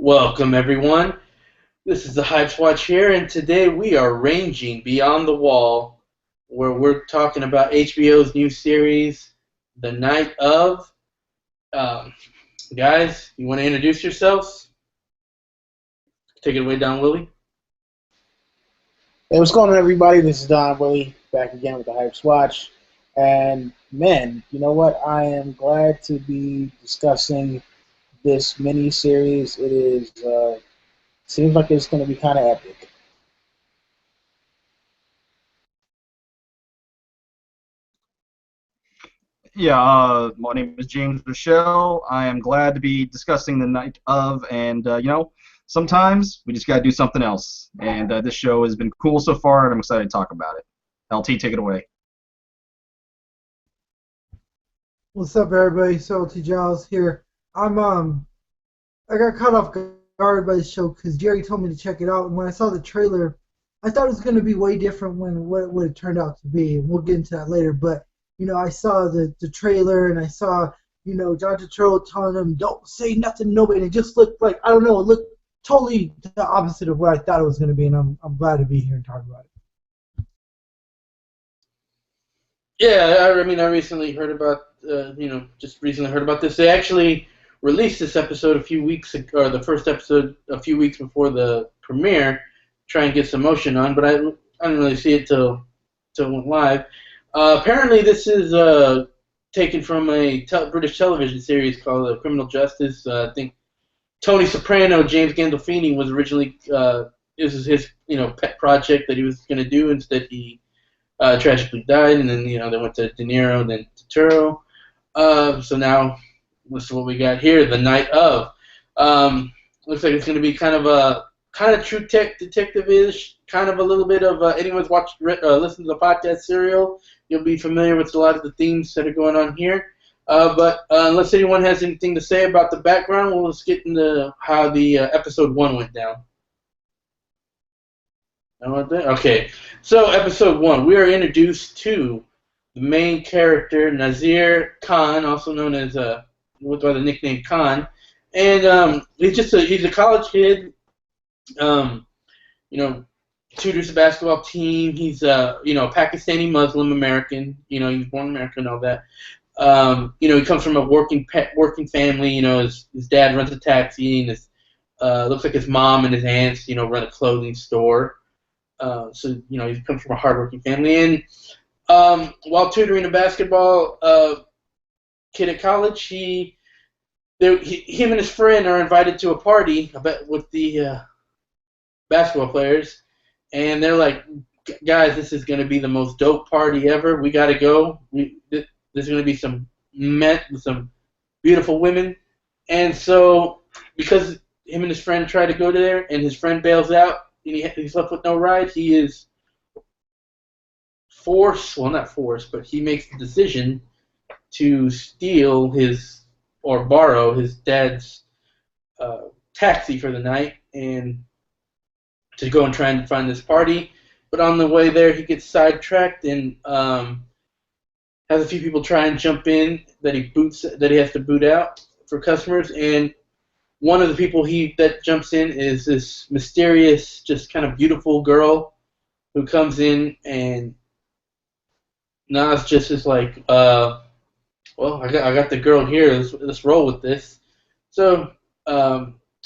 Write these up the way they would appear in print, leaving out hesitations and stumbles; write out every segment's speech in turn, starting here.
Welcome, everyone. This is the Hypes Watch here, and today we are ranging beyond the wall, where we're talking about HBO's new series, The Night of. Um, guys, you want to introduce yourselves? Take it away, Don Willie. Hey, what's going on, everybody? This is Don Willie back again with the Hypes Watch. And man, you know what? I am glad to be discussing this mini series. It is seems like it's going to be kind of epic. Yeah, my name is James Rochelle. I am glad to be discussing the night of, and sometimes we just got to do something else. And this show has been cool so far, and I'm excited to talk about it. LT, take it away. What's up, everybody? So T. Giles here. I got caught off guard by the show because Jerry told me to check it out, and when I saw the trailer, I thought it was going to be way different than what it turned out to be, and we'll get into that later. But I saw the trailer, and I saw John Turturro telling him, "Don't say nothing to nobody," and it just looked like, I don't know, it looked totally the opposite of what I thought it was going to be, and I'm glad to be here and talk about it. Yeah, I recently heard about, just recently heard about this. They actually released this episode a few weeks ago, or the first episode a few weeks before the premiere, try and get some motion on, but I didn't really see it till it went live. Apparently, this is taken from a British television series called Criminal Justice. I think Tony Soprano, James Gandolfini was originally this is his pet project that he was going to do. Instead, he tragically died, and then they went to De Niro, and then Turturro. So now this is what we got here, The Night of. Looks like it's going to be kind of true detective-ish, kind of a little bit of anyone's listened to the podcast Serial, you'll be familiar with a lot of the themes that are going on here. But unless anyone has anything to say about the background, we'll just get into how the episode 1 went down. Okay, so episode 1, we are introduced to the main character, Nazir Khan, also known as by the nickname Khan, and he's a college kid. Tutors a basketball team. He's Pakistani Muslim American. He's born in America and all that. He comes from a working family. His dad runs a taxi, and his looks like his mom and his aunts run a clothing store. So he comes from a hardworking family, and while tutoring a basketball kid at college, him and his friend are invited to a party with the basketball players, and they're like, "Guys, this is going to be the most dope party ever. We got to go. There's going to be some beautiful women." And so, because him and his friend try to go there, and his friend bails out, and he's left with no ride, he is not forced, but he makes the decision to steal or borrow his dad's taxi for the night, and to go and try and find this party. But on the way there, he gets sidetracked and has a few people try and jump in that he has to boot out for customers. And one of the people that jumps in is this mysterious, just kind of beautiful girl who comes in, and Nas just is like, well, I got the girl here. Let's roll with this. So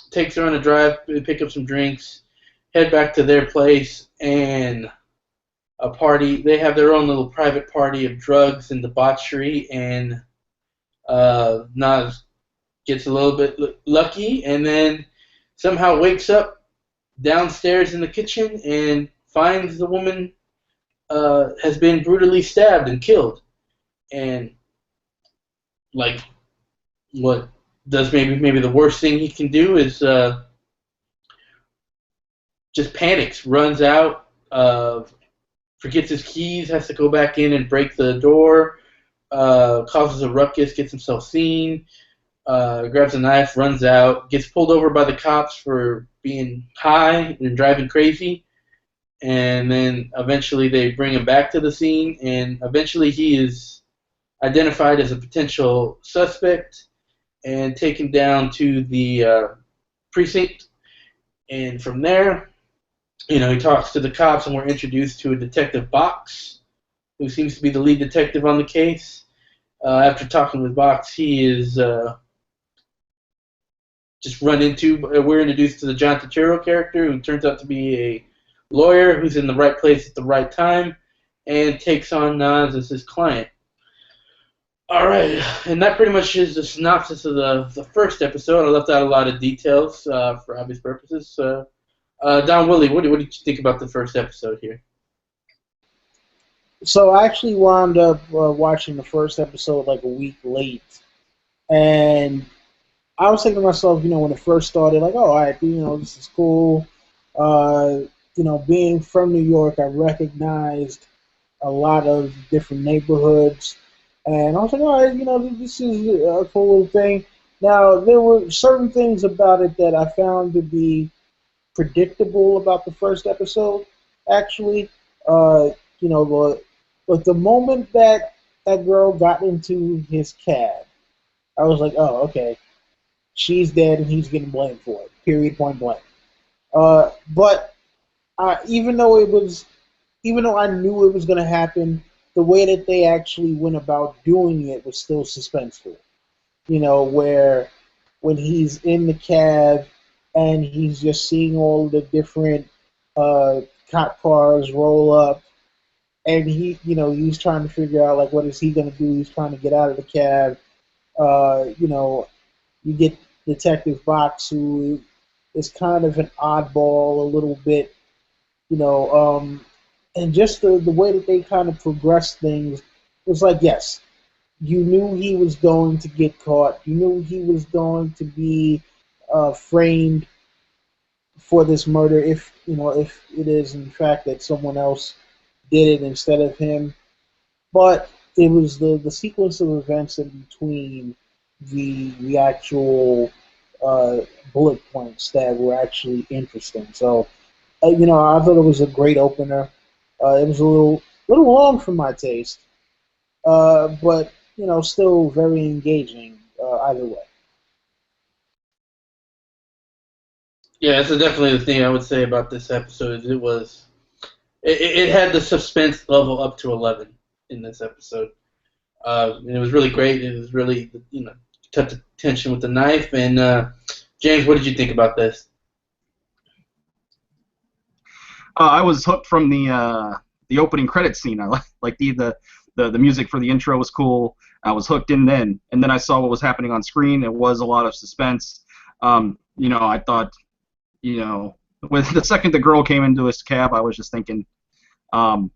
takes her on a drive, pick up some drinks, head back to their place, and a party. They have their own little private party of drugs and debauchery, and Nas gets a little bit lucky, and then somehow wakes up downstairs in the kitchen and finds the woman has been brutally stabbed and killed. And like, what does maybe the worst thing he can do is just panics, runs out, forgets his keys, has to go back in and break the door, causes a ruckus, gets himself seen, grabs a knife, runs out, gets pulled over by the cops for being high and driving crazy, and then eventually they bring him back to the scene, and eventually he is identified as a potential suspect and taken down to the precinct, and from there, he talks to the cops, and we're introduced to a Detective Box, who seems to be the lead detective on the case. After talking with Box, he is we're introduced to the John Turturro character, who turns out to be a lawyer who's in the right place at the right time, and takes on Nas as his client. Alright, and that pretty much is the synopsis of the first episode. I left out a lot of details for obvious purposes. Don Willie, what did you think about the first episode here? So I actually wound up watching the first episode like a week late, and I was thinking to myself, when it first started, like, oh, all right, this is cool. Being from New York, I recognized a lot of different neighborhoods, and I was like, all right, this is a cool little thing. Now, there were certain things about it that I found to be predictable about the first episode, actually. But the moment that girl got into his cab, I was like, oh, okay, she's dead and he's getting blamed for it, period, point blank. But even though I knew it was going to happen, the way that they actually went about doing it was still suspenseful. Where when he's in the cab and he's just seeing all the different cop cars roll up, and he's trying to figure out, like, what is he going to do? He's trying to get out of the cab. You get Detective Box, who is kind of an oddball a little bit, and just the way that they kind of progressed things was like, yes, you knew he was going to get caught. You knew he was going to be framed for this murder if it is in fact that someone else did it instead of him. But it was the sequence of events in between the actual bullet points that were actually interesting. So, I thought it was a great opener. It was a little long for my taste, but still very engaging either way. Yeah, that's definitely the thing I would say about this episode. It had the suspense level up to 11 in this episode. And it was really great. It was really, kept the tension with the knife. And James, what did you think about this? I was hooked from the opening credits scene. I like the music for the intro was cool. I was hooked in then, and then I saw what was happening on screen. It was a lot of suspense. I thought, with the second the girl came into his cab, I was just thinking, nothing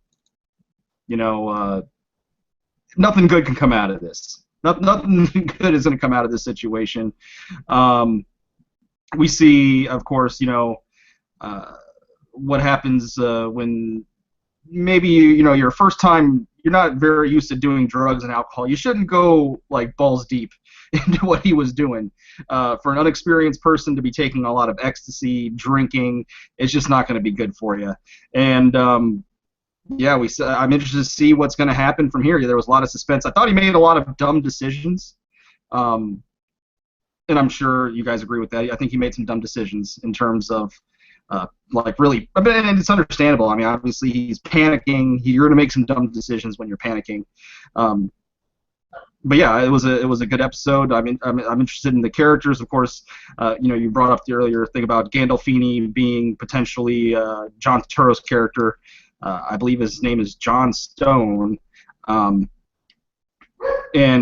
good can come out of this. Nothing good is going to come out of this situation. We see, of course, what happens when maybe your first time, you're not very used to doing drugs and alcohol. You shouldn't go like balls deep into what he was doing. For an unexperienced person to be taking a lot of ecstasy, drinking, it's just not going to be good for you. And I'm interested to see what's going to happen from here. There was a lot of suspense. I thought he made a lot of dumb decisions. And I'm sure you guys agree with that. I think he made some dumb decisions in terms of really, and it's understandable. I mean, obviously he's panicking. You're going to make some dumb decisions when you're panicking. But yeah, it was a good episode. I'm interested in the characters, of course. You brought up the earlier thing about Gandolfini being potentially John Turturro's character. I believe his name is John Stone. And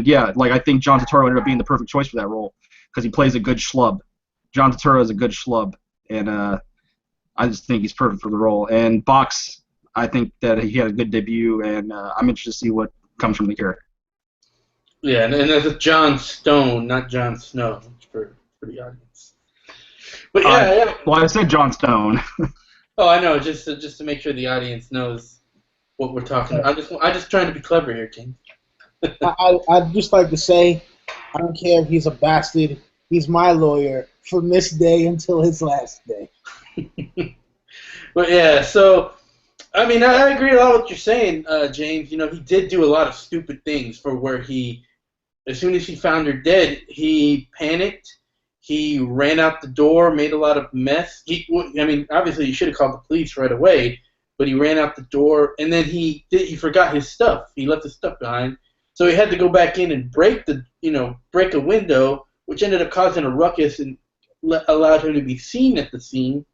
yeah, I think John Turturro ended up being the perfect choice for that role because he plays a good schlub. John Turturro is a good schlub, and I just think he's perfect for the role. And Box, I think that he had a good debut, and I'm interested to see what comes from the character. Yeah, and that's John Stone, not John Snow, for the audience. But yeah. Well, I said John Stone. Oh, I know, just to make sure the audience knows what we're talking about. I'm just trying to be clever here, King. I'd just like to say, I don't care if he's a bastard. He's my lawyer from this day until his last day. But yeah, so I mean, I agree a lot with what you're saying, James. He did do a lot of stupid things for where as soon as he found her dead, he panicked. He ran out the door, made a lot of mess. Obviously he should have called the police right away, but he ran out the door, and then he forgot his stuff. He left his stuff behind, so he had to go back in and break a window, which ended up causing a ruckus and allowed him to be seen at the scene.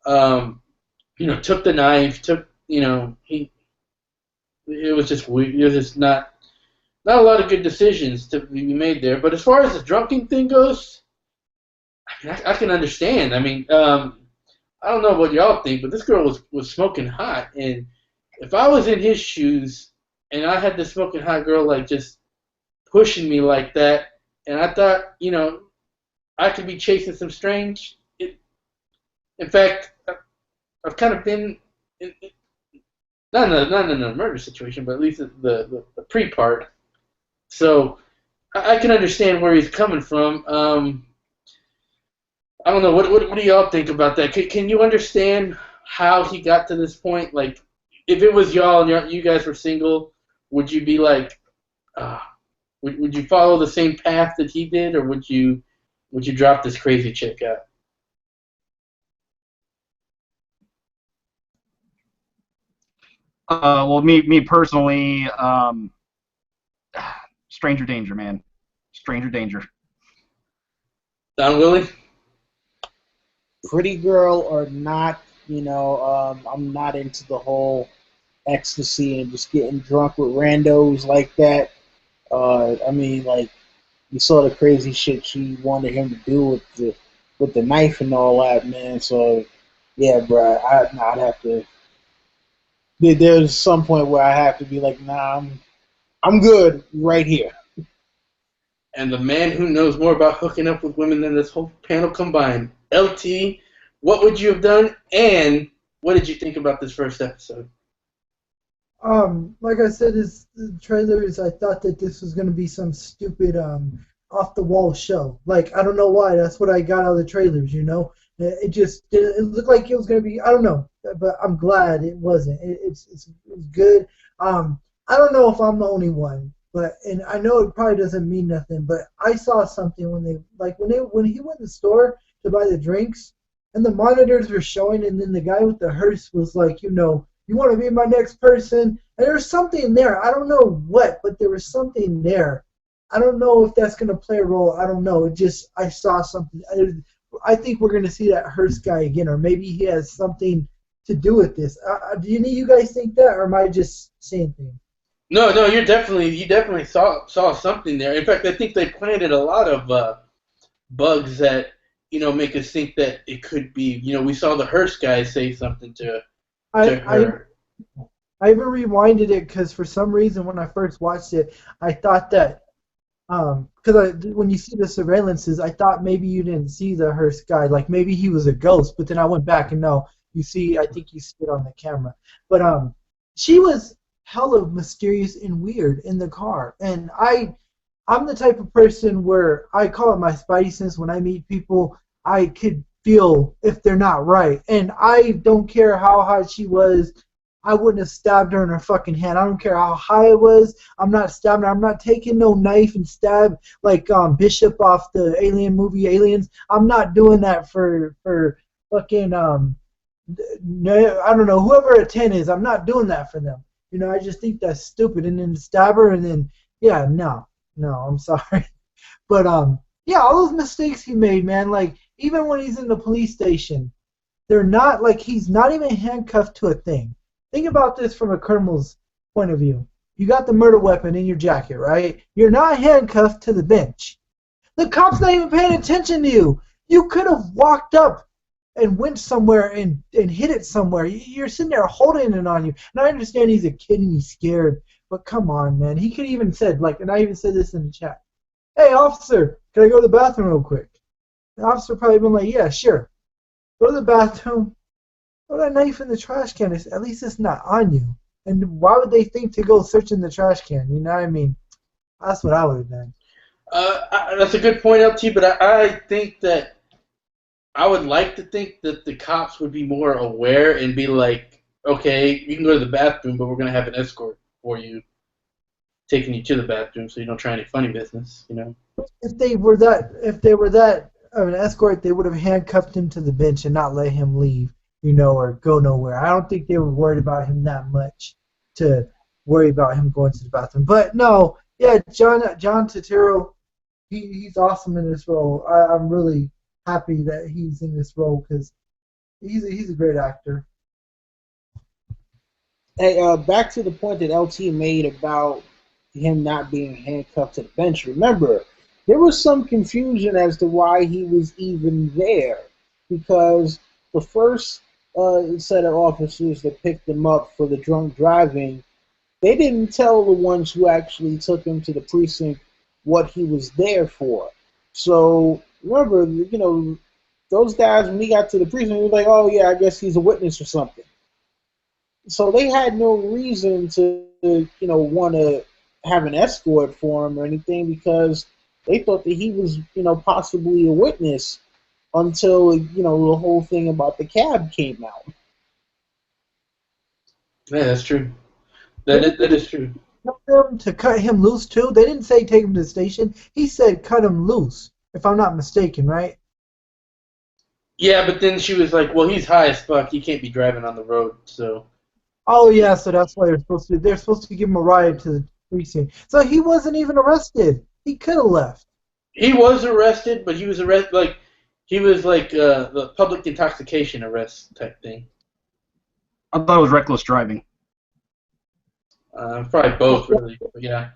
Took the knife, it was just weird. It was just not a lot of good decisions to be made there. But as far as the drunken thing goes, I can understand. I don't know what y'all think, but this girl was smoking hot, and if I was in his shoes and I had this smoking hot girl like just pushing me like that, and I thought, I could be chasing some strange. In fact, I've kind of been not in a murder situation, but at least the pre-part. So I can understand where he's coming from. I don't know. What do y'all think about that? Can you understand how he got to this point? Like, if it was y'all and you guys were single, would you be like, would you follow the same path that he did, or would you drop this crazy chick out? Well, me personally, stranger danger, man. Stranger danger. Don Willie? Pretty girl or not, I'm not into the whole ecstasy and just getting drunk with randos like that. You saw the crazy shit she wanted him to do with the knife and all that, man. So, yeah, bro, I'd have to. There's some point where I have to be like, nah, I'm good right here. And the man who knows more about hooking up with women than this whole panel combined, LT, what would you have done, and what did you think about this first episode? Like I said, the trailers, I thought that this was going to be some stupid off-the-wall show. Like, I don't know why. That's what I got out of the trailers, It just it looked like it was going to be, I don't know, but I'm glad it wasn't. It was good. I don't know if I'm the only one, and I know it probably doesn't mean nothing, but I saw something when he went to the store to buy the drinks, and the monitors were showing, and then the guy with the hearse was like, you want to be my next person, and there was something there. I don't know what, but there was something there. I don't know if that's going to play a role. I don't know. I saw something. I think we're going to see that Hearst guy again, or maybe he has something to do with this. Do you guys think that, or am I just saying things? No, you definitely saw something there. In fact, I think they planted a lot of bugs that make us think that it could be. We saw the Hearst guy say something to her. I even rewinded it because for some reason when I first watched it, I thought that because when you see the surveillances, I thought maybe you didn't see the Hearst guy, like maybe he was a ghost. But then I went back and no, I think you see it on the camera. But she was hella mysterious and weird in the car, and I'm the type of person where I call it my spidey sense. When I meet people, I could feel if they're not right, and I don't care how hot she was. I wouldn't have stabbed her in her fucking hand. I don't care how high it was. I'm not stabbing her. I'm not taking no knife and stab like Bishop off the Alien movie Aliens. I'm not doing that for fucking I don't know, whoever a 10 is. I'm not doing that for them. I just think that's stupid. And then stab her and then no, I'm sorry. But yeah, all those mistakes he made, man. Like even when he's in the police station, they're not like he's not even handcuffed to a thing. Think about this from a criminal's point of view. You got the murder weapon in your jacket, right? You're not handcuffed to the bench. The cop's not even paying attention to you. You could have walked up and went somewhere and hit it somewhere. You're sitting there holding it on you. And I understand he's a kid and he's scared, but come on, man. He could even said, and I even said this in the chat, hey, officer, can I go to the bathroom real quick? The officer probably been like, yeah, sure. Go to the bathroom. Throw that knife in the trash can. At least it's not on you. And why would they think to go search in the trash can? You know what I mean? That's what I would have done. That's a good point, LT, but I think that I would like to think that the cops would be more aware and be like, okay, you can go to the bathroom, but we're going to have an escort for you, taking you to the bathroom so you don't try any funny business, If they were that of an escort, they would have handcuffed him to the bench and not let him leave, or go nowhere. I don't think they were worried about him that much to worry about him going to the bathroom. But no, yeah, John Turturro, he's awesome in this role. I'm really happy that he's in this role because he's a great actor. Hey, back to the point that LT made about him not being handcuffed to the bench. Remember, there was some confusion as to why he was even there, because the first set of officers that picked him up for the drunk driving, they didn't tell the ones who actually took him to the precinct what he was there for. So remember, those guys, when he got to the precinct, they were like, oh yeah, I guess he's a witness or something. So they had no reason to, want to have an escort for him or anything, because they thought that he was, possibly a witness until, the whole thing about the cab came out. Yeah, that's true. That is true. Them to cut him loose too. They didn't say take him to the station. He said cut him loose, if I'm not mistaken, right? Yeah, but then she was like, well, he's high as fuck. He can't be driving on the road, so. Oh yeah, so that's why they're supposed to give him a ride to the precinct. So he wasn't even arrested. He could have left. He was arrested, but he was arrested like the public intoxication arrest type thing. I thought it was reckless driving. Probably both, really. But yeah.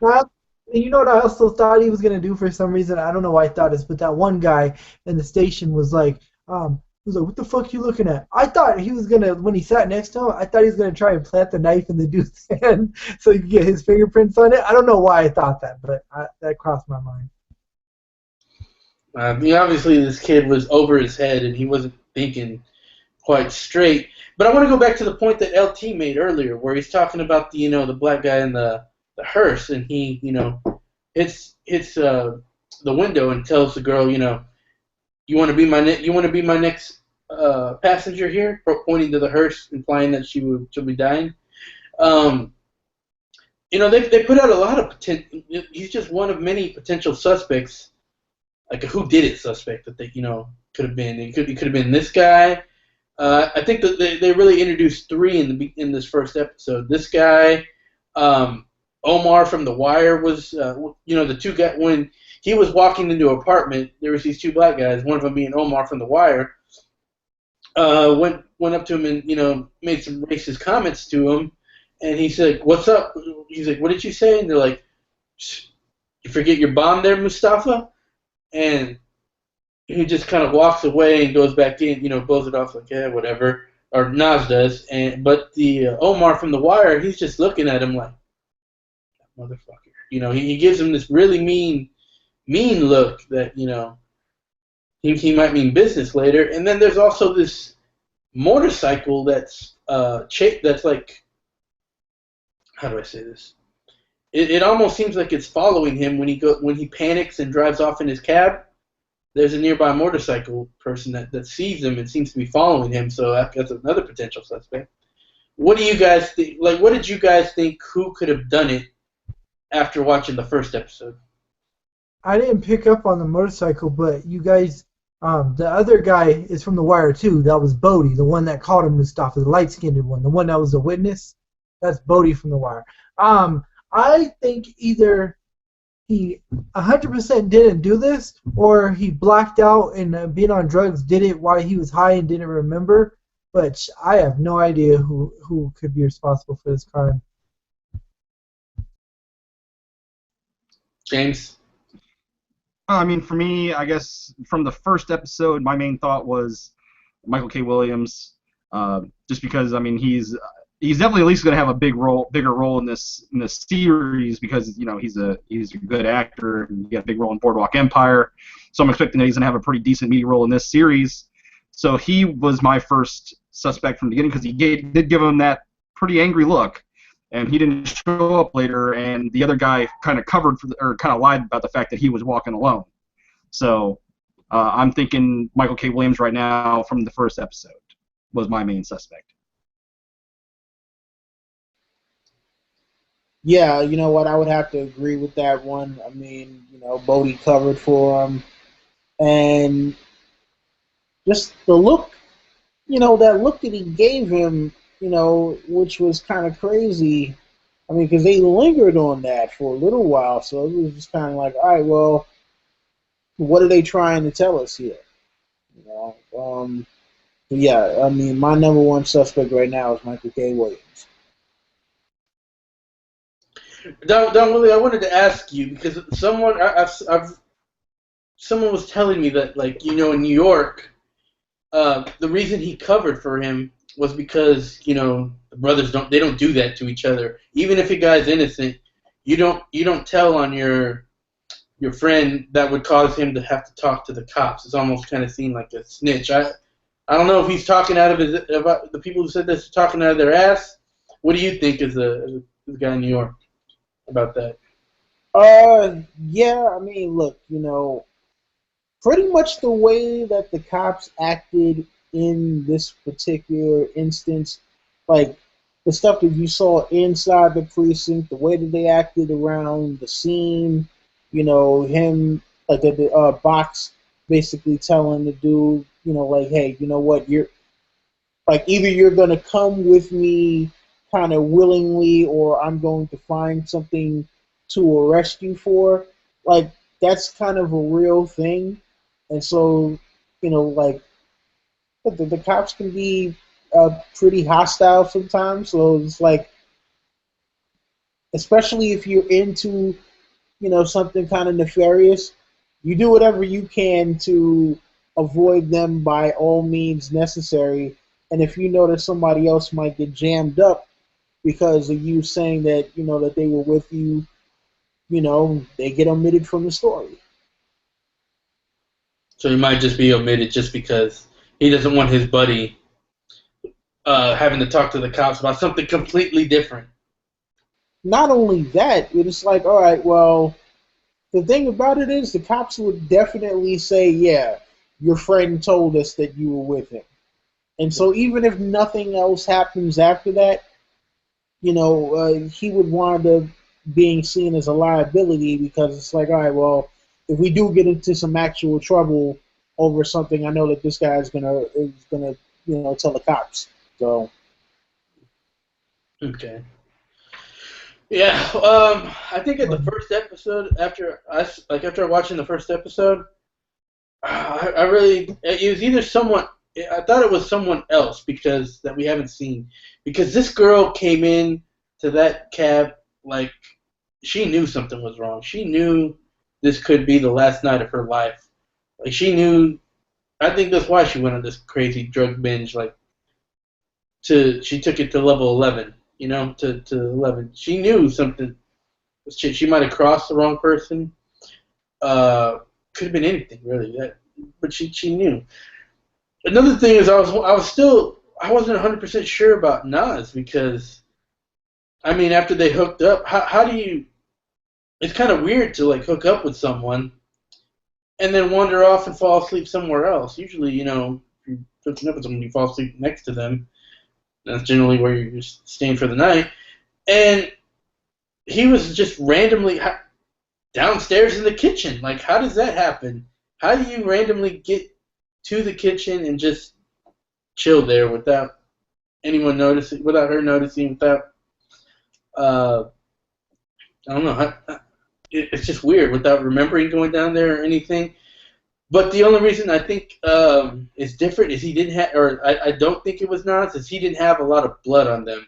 You know what I also thought he was gonna do for some reason? I don't know why I thought this, but that one guy in the station was like, what the fuck you looking at? I thought he was gonna, when he sat next to him, I thought he was gonna try and plant the knife in the dude's hand so he could get his fingerprints on it. I don't know why I thought that, but that crossed my mind. Obviously this kid was over his head and he wasn't thinking quite straight. But I want to go back to the point that LT made earlier, where he's talking about the black guy in the hearse, and he hits the window and tells the girl, you want to be my next passenger here, pointing to the hearse, implying that she'll be dying. They put out a lot of potential. He's just one of many potential suspects, like a who did it suspect that they could have been. It could have been this guy. I think that they really introduced three in this first episode. This guy, Omar from The Wire was, the two guys, when he was walking into an apartment, there was these two black guys, one of them being Omar from The Wire, went up to him and, made some racist comments to him, and he said, what's up? He's like, what did you say? And they're like, you forget your bomb there, Mustafa? And he just kind of walks away and goes back in, blows it off like, yeah, whatever. Or Nas does. But the Omar from The Wire, he's just looking at him like, motherfucker. He gives him this really mean look that, he might mean business later. And then there's also this motorcycle that's like, how do I say this? It almost seems like it's following him when he panics and drives off in his cab. There's a nearby motorcycle person that sees him and seems to be following him, so that's another potential suspect. What do you guys think? Like, what did you guys think? Who could have done it after watching the first episode? I didn't pick up on the motorcycle, but you guys, the other guy is from The Wire too. That was Bodie, the one that called him Mustafa, the light-skinned one, the one that was a witness. That's Bodie from The Wire. I think either he 100% didn't do this, or he blacked out and being on drugs did it while he was high and didn't remember. But I have no idea who could be responsible for this crime. James? I mean, for me, I guess from the first episode, my main thought was Michael K. Williams, just because he's definitely at least going to have a bigger role in this series because he's a good actor and he got a big role in Boardwalk Empire, so I'm expecting that he's going to have a pretty decent meaty role in this series. So he was my first suspect from the beginning because he did give him that pretty angry look, and he didn't show up later, and the other guy kind of kind of lied about the fact that he was walking alone. So I'm thinking Michael K. Williams right now from the first episode was my main suspect. Yeah, you know what? I would have to agree with that one. I mean, Bodie covered for him. And just the look, that look that he gave him, which was kind of crazy. I mean, because they lingered on that for a little while, so it was just kind of like, all right, well, what are they trying to tell us here? You know, but yeah, I mean, my number one suspect right now is Michael K. Williams. Don Willie, I wanted to ask you because someone was telling me that, like, in New York, the reason he covered for him was because the brothers don't do that to each other. Even if a guy's innocent, you don't tell on your friend that would cause him to have to talk to the cops. It's almost kind of seen like a snitch. I don't know if he's talking out of about the people who said this talking out of their ass. What do you think as a guy in New York about that? Yeah, I mean, look, pretty much the way that the cops acted in this particular instance, like the stuff that you saw inside the precinct, the way that they acted around the scene, him, like the box basically telling the dude, like, hey, you know what, you're like, either you're going to come with me kind of willingly or I'm going to find something to arrest you for. Like, that's kind of a real thing. And so, like, the cops can be pretty hostile sometimes. So it's like, especially if you're into, something kind of nefarious, you do whatever you can to avoid them by all means necessary. And if you know that somebody else might get jammed up because of you saying that, that they were with you, they get omitted from the story. So he might just be omitted just because he doesn't want his buddy having to talk to the cops about something completely different. Not only that, it's like, all right, well, the thing about it is the cops would definitely say, yeah, your friend told us that you were with him. And so even if nothing else happens after that, he would wind up being seen as a liability because it's like, all right, well, if we do get into some actual trouble over something, I know that this guy is gonna tell the cops. So. Okay. Yeah. I think at the first episode, after watching the first episode, I really it was either someone. I thought it was someone else because that we haven't seen because this girl came in to that cab like she knew something was wrong. She knew this could be the last night of her life. Like she knew. I think that's why she went on this crazy drug binge. Like she took it to level 11. To 11. She knew something. She might have crossed the wrong person. Could have been anything really. But she knew. Another thing is I wasn't 100% sure about Nas because I mean after they hooked up, how do you? It's kind of weird to like hook up with someone and then wander off and fall asleep somewhere else. Usually, if you're hooking up with someone, you fall asleep next to them. That's generally where you're just staying for the night. And he was just randomly downstairs in the kitchen. Like, how does that happen? How do you randomly get to the kitchen and just chill there without anyone noticing, without her noticing, without, I don't know. It's just weird without remembering going down there or anything. But the only reason I think is different is he didn't have, or I don't think it was Nas, is he didn't have a lot of blood on them.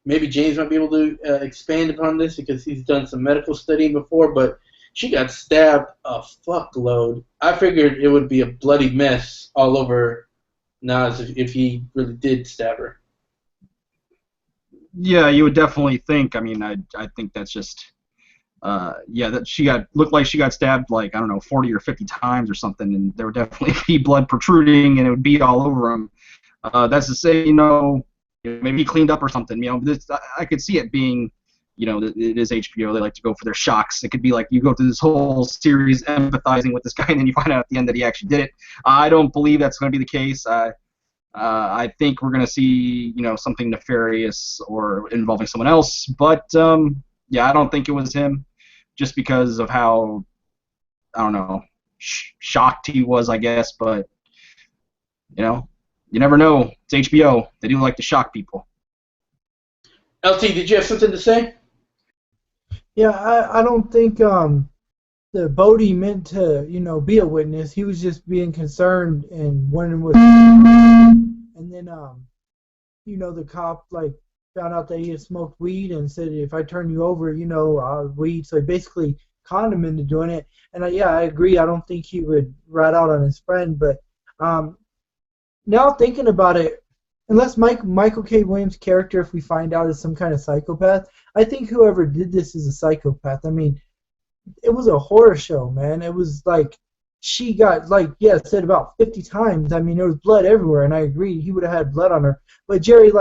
Maybe James might be able to expand upon this because he's done some medical studying before, but she got stabbed a fuckload. I figured it would be a bloody mess all over Nas if he really did stab her. Yeah, you would definitely think. I mean, I think that's just. That looked like she got stabbed like, I don't know, 40 or 50 times or something, and there would definitely be blood protruding, and it would be all over him. That's to say, maybe he cleaned up or something. I could see it being, it is HBO. They like to go for their shocks. It could be like you go through this whole series empathizing with this guy, and then you find out at the end that he actually did it. I don't believe that's going to be the case. I think we're going to see, something nefarious or involving someone else, but I don't think it was him. Just because of how, I don't know, shocked he was, I guess. But you know, you never know. It's HBO. They do like to shock people. LT, did you have something to say? Yeah, I don't think the Bodie meant to, be a witness. He was just being concerned and wondering what. And then the cop found out that he had smoked weed and said, if I turn you over, weed. So he basically conned him into doing it. And I agree. I don't think he would rat out on his friend. But now thinking about it, unless Michael K. Williams' character, if we find out, is some kind of psychopath, I think whoever did this is a psychopath. I mean, it was a horror show, man. It was like she got, said about 50 times. I mean, there was blood everywhere, and I agree. He would have had blood on her. But, Jerry,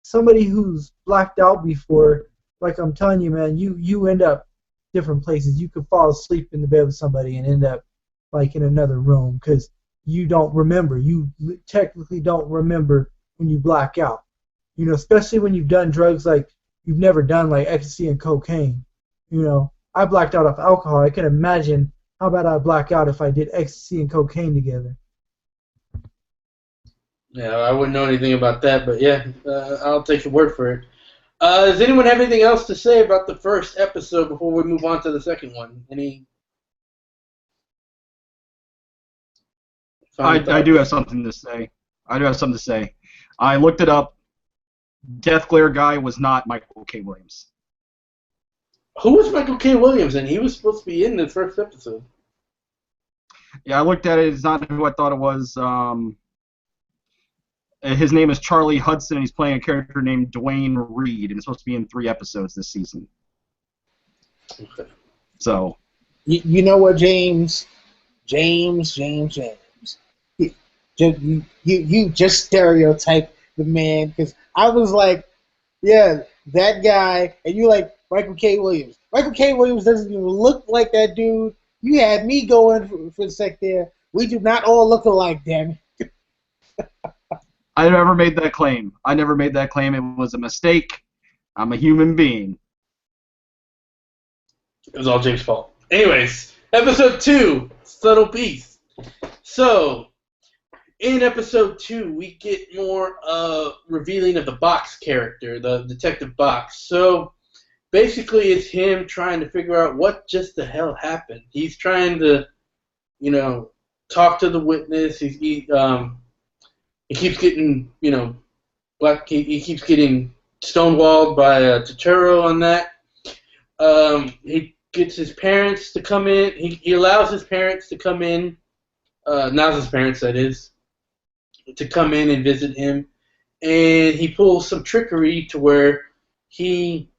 somebody who's blacked out before, I'm telling you, man, you end up different places. You could fall asleep in the bed with somebody and end up, in another room because you don't remember. You technically don't remember when you black out. Especially when you've done drugs you've never done, ecstasy and cocaine. I blacked out off alcohol. I can imagine how bad I'd black out if I did ecstasy and cocaine together. Yeah, I wouldn't know anything about that, but yeah, I'll take your word for it. Does anyone have anything else to say about the first episode before we move on to the second one? I do have something to say. I looked it up. Death Glare guy was not Michael K. Williams. Who was Michael K. Williams? And he was supposed to be in the first episode. Yeah, I looked at it. It's not who I thought it was. His name is Charlie Hudson, and he's playing a character named Dwayne Reed, and it's supposed to be in 3 episodes this season. Okay. So. You know what, James? You just stereotype the man, because I was like, yeah, that guy, and you like Michael K. Williams. Michael K. Williams doesn't even look like that dude. You had me going for a sec there. We do not all look alike, damn it. I never made that claim. It was a mistake. I'm a human being. It was all James' fault. Anyways, episode 2, Subtle Peace. So, in episode 2, we get more revealing of the Box character, the Detective Box. So, basically, it's him trying to figure out what just the hell happened. He's trying to, talk to the witness. He keeps getting, he keeps getting stonewalled by Turturro on that. He gets his parents to come in. He allows his parents to come in, Naz's parents, that is, to come in and visit him. And he pulls some trickery to where he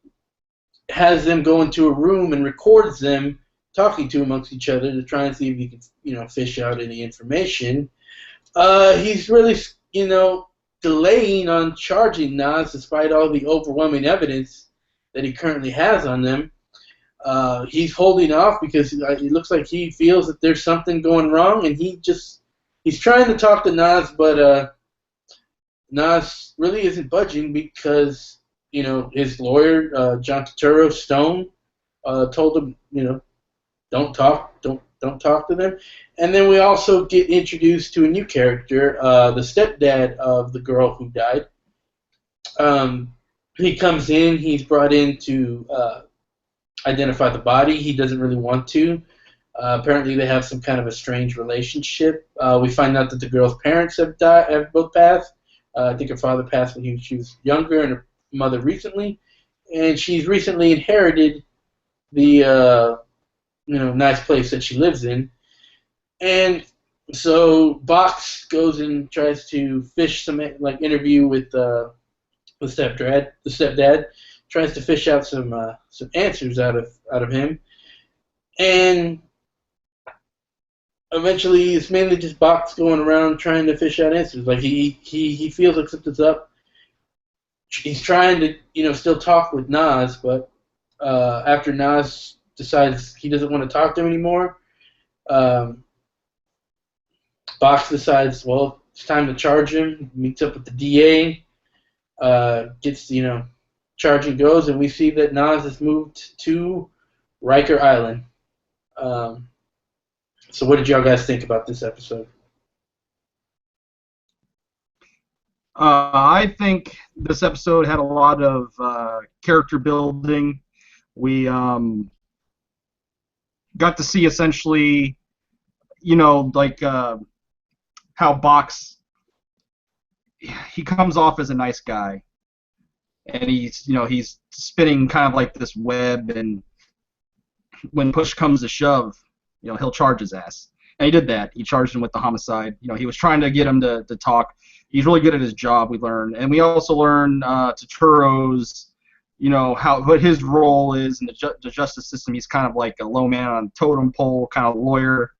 has them go into a room and records them talking to amongst each other to try and see if he can, fish out any information. He's really, delaying on charging Naz despite all the overwhelming evidence that he currently has on them. He's holding off because it looks like he feels that there's something going wrong, and he's trying to talk to Naz, but Naz really isn't budging because, his lawyer, John Turturro Stone, told him, don't talk to them. And then we also get introduced to a new character, the stepdad of the girl who died. He comes in. He's brought in to identify the body. He doesn't really want to. Apparently, they have some kind of a strange relationship. We find out that the girl's parents have both passed. I think her father passed when she was younger, and her mother recently. And she's recently inherited the nice place that she lives in. And so Box goes and tries to fish some interview with the stepdad, tries to fish out some answers out of him, and eventually it's mainly just Box going around trying to fish out answers. He feels like something's up. He's trying to still talk with Naz, but after Naz decides he doesn't want to talk to him anymore, Box decides, well, it's time to charge him. Meets up with the DA, gets charging goes, and we see that Naz has moved to Riker Island. So what did y'all guys think about this episode? I think this episode had a lot of character building. We got to see essentially, like how Box, he comes off as a nice guy, and he's spinning kind of like this web, and when push comes to shove, he'll charge his ass. And he did that. He charged him with the homicide. He was trying to get him to talk. He's really good at his job, we learn. And we also learn Turturro's, what his role is in the justice system. He's kind of like a low man on a totem pole kind of lawyer,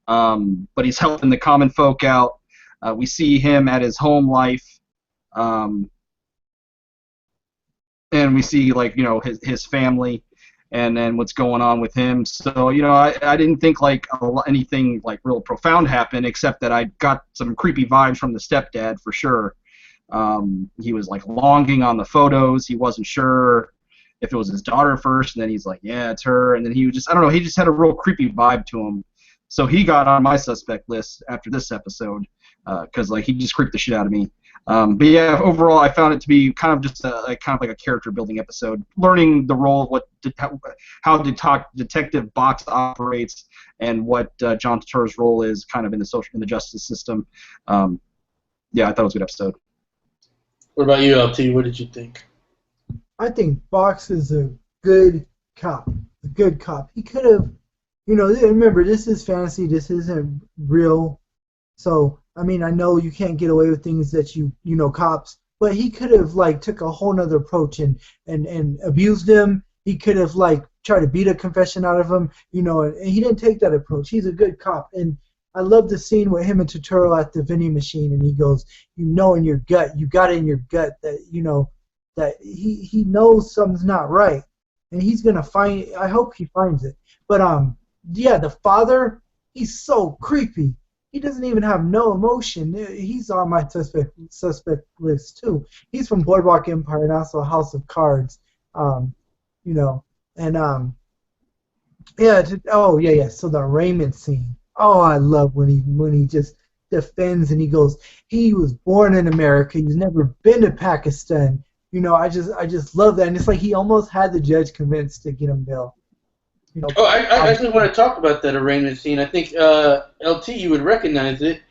but he's helping the common folk out. We see him at his home life, and we see his family, and then what's going on with him. So I didn't think anything real profound happened, except that I got some creepy vibes from the stepdad for sure. He was longing on the photos. He wasn't sure if it was his daughter first, and then he's like, yeah, it's her, and then he just he just had a real creepy vibe to him. So he got on my suspect list after this episode, because he just creeped the shit out of me. But yeah, overall, I found it to be kind of just a character building episode, learning the role of how Detective Box operates, and what John Turturro's role is kind of in the justice system. Yeah, I thought it was a good episode. What about you, LT? What did you think? I think Box is a good cop. A good cop. He could have, remember, this is fantasy. This isn't real. So, I know you can't get away with things that cops, but he could have took a whole nother approach and abused him. He could have tried to beat a confession out of him, and he didn't take that approach. He's a good cop, and I love the scene with him and Turturro at the vending machine, and he goes, in your gut, you got it in your gut that that he knows something's not right, and he's gonna find. I hope he finds it. But yeah, the father, he's so creepy. He doesn't even have no emotion. He's on my suspect list too. He's from Boardwalk Empire and also House of Cards. And yeah. So the arraignment scene. Oh, I love when he just defends and he goes, he was born in America. He's never been to Pakistan. I just love that, and it's like he almost had the judge convinced to get him bail. I actually want to talk about that arraignment scene. I think, LT, you would recognize it.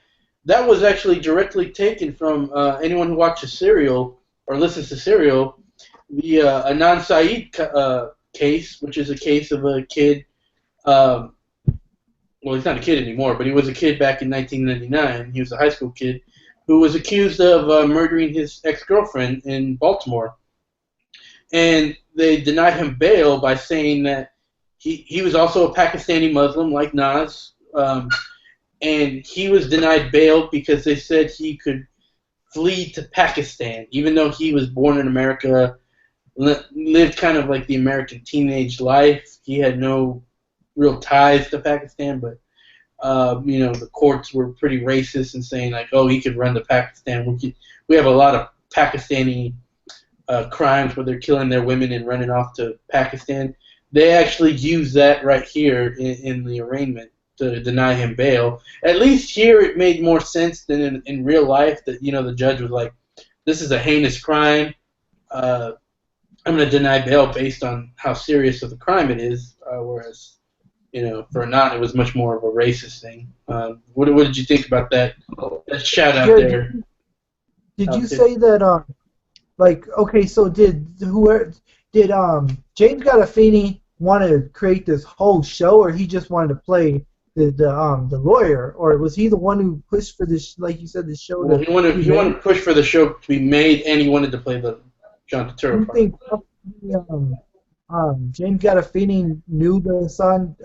That was actually directly taken from anyone who watches Serial or listens to Serial, the Adnan Syed case, which is a case of a kid. Well, he's not a kid anymore, but he was a kid back in 1999. He was a high school kid who was accused of murdering his ex-girlfriend in Baltimore. And they denied him bail by saying that he was also a Pakistani Muslim like Nas, and he was denied bail because they said he could flee to Pakistan, even though he was born in America, lived kind of like the American teenage life. He had no real ties to Pakistan, but the courts were pretty racist and saying he could run to Pakistan. We have a lot of Pakistani crimes where they're killing their women and running off to Pakistan. They actually use that right here in the arraignment to deny him bail. At least here it made more sense than in real life that, the judge was like, this is a heinous crime. I'm going to deny bail based on how serious of a crime it is, whereas, for Anand it was much more of a racist thing. What did you think about that shout out there? Did you say that, okay, so did James Gandolfini want to create this whole show, or he just wanted to play the lawyer, or was he the one who pushed for this, like you said, the show? Well, he wanted to push for the show to be made, and he wanted to play the John Turturro part. Do you think James Gandolfini knew the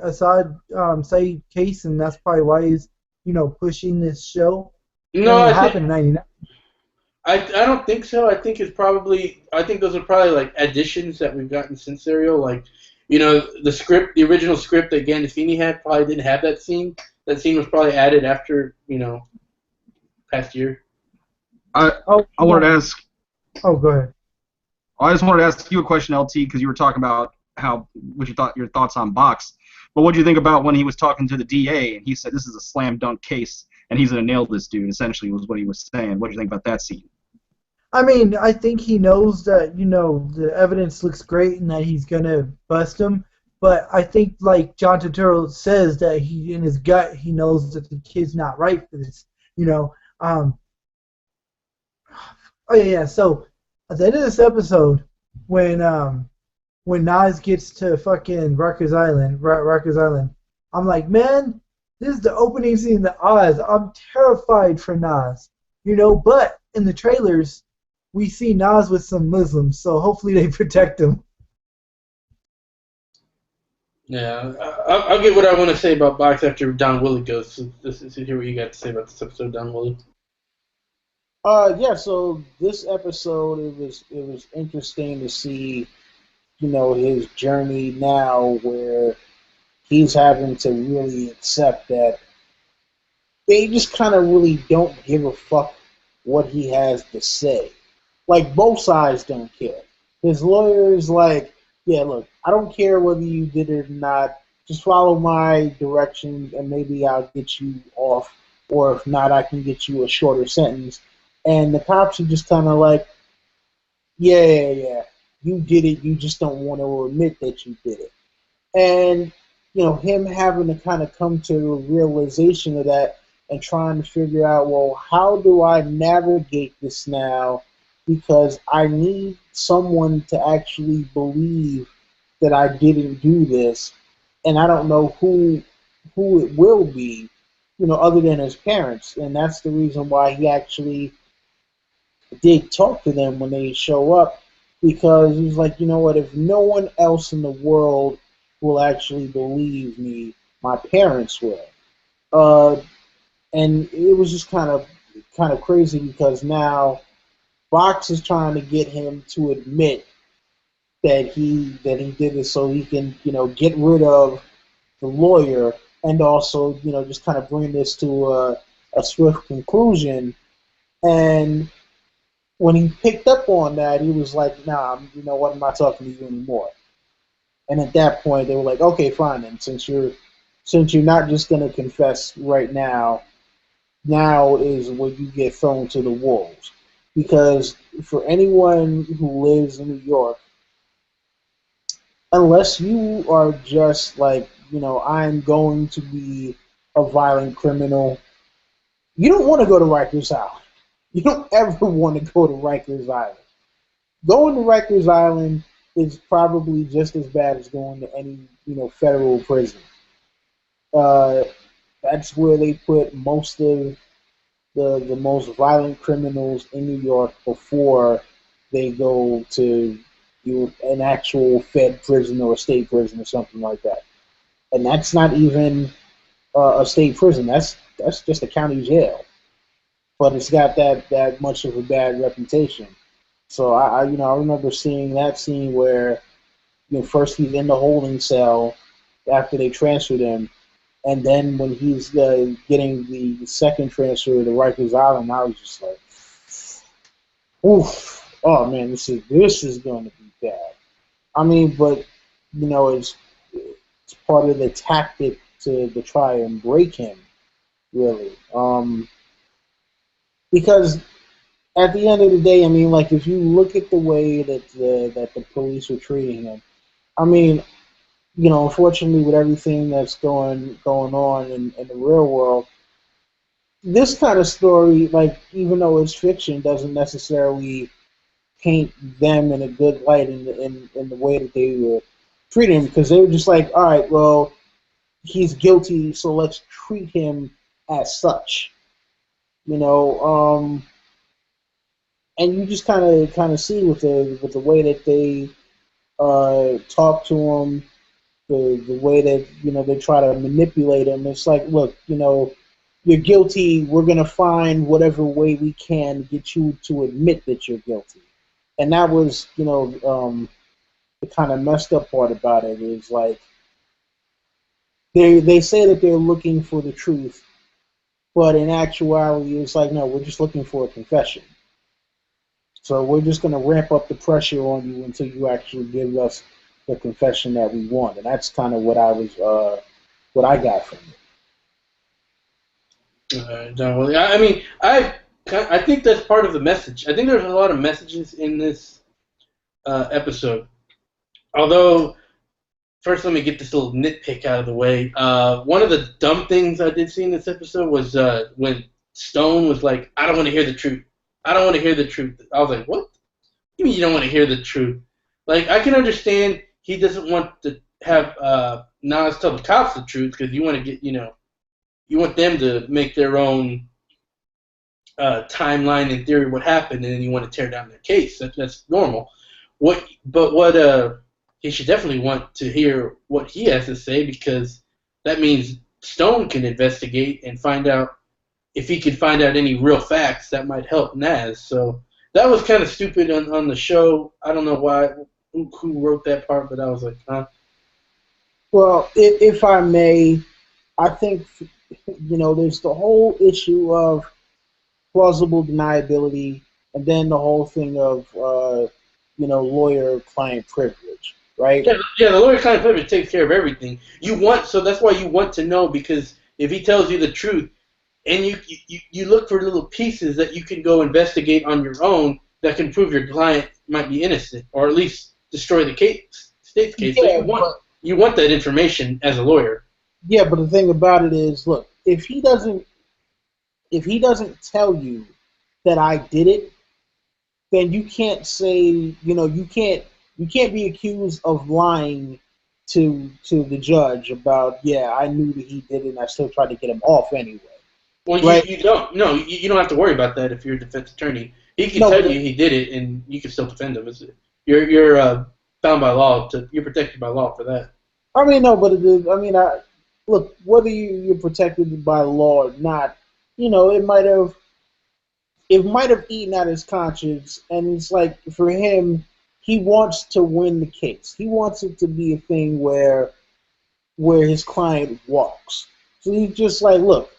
Assad Saeed case, and that's probably why he's pushing this show? No, it happened in '99. I don't think so. I think those are probably additions that we've gotten since Serial. The original script that Gandolfini had probably didn't have that scene. That scene was probably added after, past year. I wanted to ask. Oh, go ahead. I just wanted to ask you a question, LT, because you were talking about your thoughts on Box. But what do you think about when he was talking to the DA and he said this is a slam dunk case and he's going to nail this dude? Essentially, was what he was saying. What do you think about that scene? I mean, I think he knows that, the evidence looks great and that he's going to bust him. But I think, like John Turturro says, that he, in his gut, he knows that the kid's not right for this. Oh, yeah. So, at the end of this episode, when Nas gets to fucking Rikers Island, I'm like, man, this is the opening scene of Oz. I'm terrified for Nas. But in the trailers, we see Nas with some Muslims, so hopefully they protect him. Yeah, I'll get what I want to say about Box after Don Willie goes. So this is hear what you got to say about this episode, Don Willie. Yeah. So this episode, it was interesting to see, his journey now, where he's having to really accept that they just kind of really don't give a fuck what he has to say. Like, both sides don't care. His lawyer is like, yeah, look, I don't care whether you did it or not. Just follow my directions and maybe I'll get you off. Or if not, I can get you a shorter sentence. And the cops are just kind of like, yeah, you did it. You just don't want to admit that you did it. And, him having to kind of come to the realization of that and trying to figure out, well, how do I navigate this now? Because I need someone to actually believe that I didn't do this, and I don't know who it will be, other than his parents. And that's the reason why he actually did talk to them when they show up, because he's like, you know what, if no one else in the world will actually believe me, my parents will. And it was just kind of crazy, because now Fox is trying to get him to admit that he did it so he can, get rid of the lawyer, and also, just kind of bring this to a swift conclusion. And when he picked up on that, he was like, nah, what, I'm not talking to you anymore. And at that point, they were like, okay, fine then, since you're not just going to confess right now is when you get thrown to the wolves. Because for anyone who lives in New York, unless you are just like, I'm going to be a violent criminal, you don't want to go to Rikers Island. You don't ever want to go to Rikers Island. Going to Rikers Island is probably just as bad as going to any, federal prison. That's where they put most of the most violent criminals in New York before they go to an actual Fed prison or a state prison or something like that. And that's not even a state prison. That's just a county jail. But it's got that much of a bad reputation. So I remember seeing that scene where first he's in the holding cell after they transferred him. And then when he's getting the second transfer to Rikers Island, I was just like, oof, oh man, this is going to be bad. I mean, but it's part of the tactic to try and break him, really. Because at the end of the day, I mean, like, if you look at the way that the police are treating him, I mean, unfortunately, with everything that's going on in the real world, this kind of story, like, even though it's fiction, doesn't necessarily paint them in a good light in the way that they were treating him, because they were just like, all right, well, he's guilty, so let's treat him as such, and you just kind of see with the way that they talk to him. The way that they try to manipulate him, it's like, look, you're guilty. We're gonna find whatever way we can to get you to admit that you're guilty. And that was, the kind of messed up part about it is, like, they say that they're looking for the truth, but in actuality, it's like, no, we're just looking for a confession. So we're just gonna ramp up the pressure on you until you actually give us the confession that we want, and that's kind of what I got from it. John Willie. I mean, I think that's part of the message. I think there's a lot of messages in this episode. Although, first let me get this little nitpick out of the way. One of the dumb things I did see in this episode was when Stone was like, "I don't want to hear the truth. I don't want to hear the truth." I was like, "What? You mean you don't want to hear the truth?" Like, I can understand he doesn't want to have Nas tell the cops the truth because you want to get, you want them to make their own timeline and theory of what happened, and then you want to tear down their case. That's normal. What he should definitely want to hear what he has to say, because that means Stone can investigate and find out if he could find out any real facts that might help Nas. So that was kind of stupid on the show. I don't know who wrote that part, but I was like, huh? Well, if I may, I think, there's the whole issue of plausible deniability, and then the whole thing of, lawyer-client privilege, right? Yeah, the lawyer-client privilege takes care of everything. So that's why you want to know, because if he tells you the truth, and you look for little pieces that you can go investigate on your own that can prove your client might be innocent, or at least destroy the state's case. Yeah, so you want that information as a lawyer. Yeah, but the thing about it is, look, if he doesn't tell you that I did it, then you can't say, you can't be accused of lying to the judge about, yeah, I knew that he did it and I still tried to get him off anyway. Well, right? you don't have to worry about that if you're a defense attorney. He can tell you he did it, and you can still defend him. You're bound by law you're protected by law for that. I mean, no, but look, whether you're protected by law or not, it might have eaten at his conscience, and it's like, for him, he wants to win the case. He wants it to be a thing where his client walks. So he's just like, look,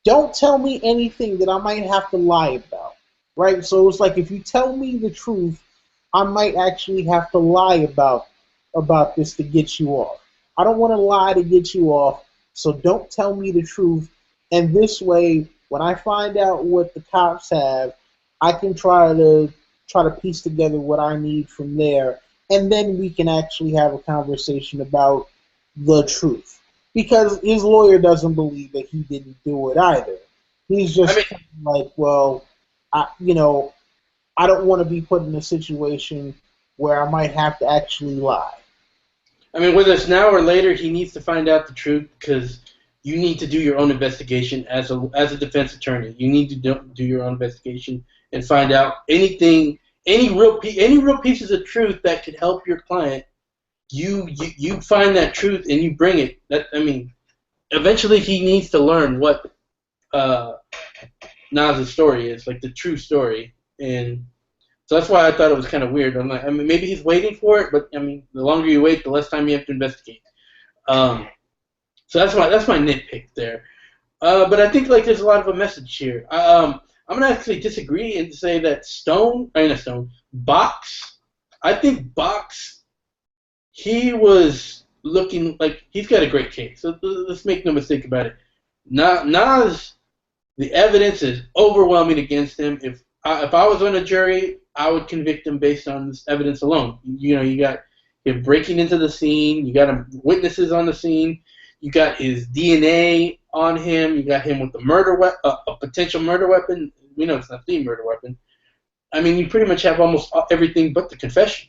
don't tell me anything that I might have to lie about, right? So it's like, if you tell me the truth, I might actually have to lie about this to get you off. I don't want to lie to get you off, so don't tell me the truth. And this way, when I find out what the cops have, I can try to piece together what I need from there, and then we can actually have a conversation about the truth. Because his lawyer doesn't believe that he didn't do it either. He's just like, well, I don't want to be put in a situation where I might have to actually lie. I mean, whether it's now or later, he needs to find out the truth, because you need to do your own investigation as a defense attorney. You need to do your own investigation and find out any real pieces of truth that could help your client. You find that truth and you bring it. Eventually he needs to learn what Nas's story is, like the true story, and so that's why I thought it was kind of weird. I'm like, maybe he's waiting for it, but the longer you wait, the less time you have to investigate. So that's my nitpick there. But I think there's a lot of a message here. I'm gonna actually disagree and say that Box. I think Box. He was looking like he's got a great case. So let's make no mistake about it. Nas, the evidence is overwhelming against him. If I was on a jury, I would convict him based on this evidence alone. You got him breaking into the scene. You got him witnesses on the scene. You got his DNA on him. You got him with the a potential murder weapon. We know it's not the murder weapon. You pretty much have almost everything but the confession.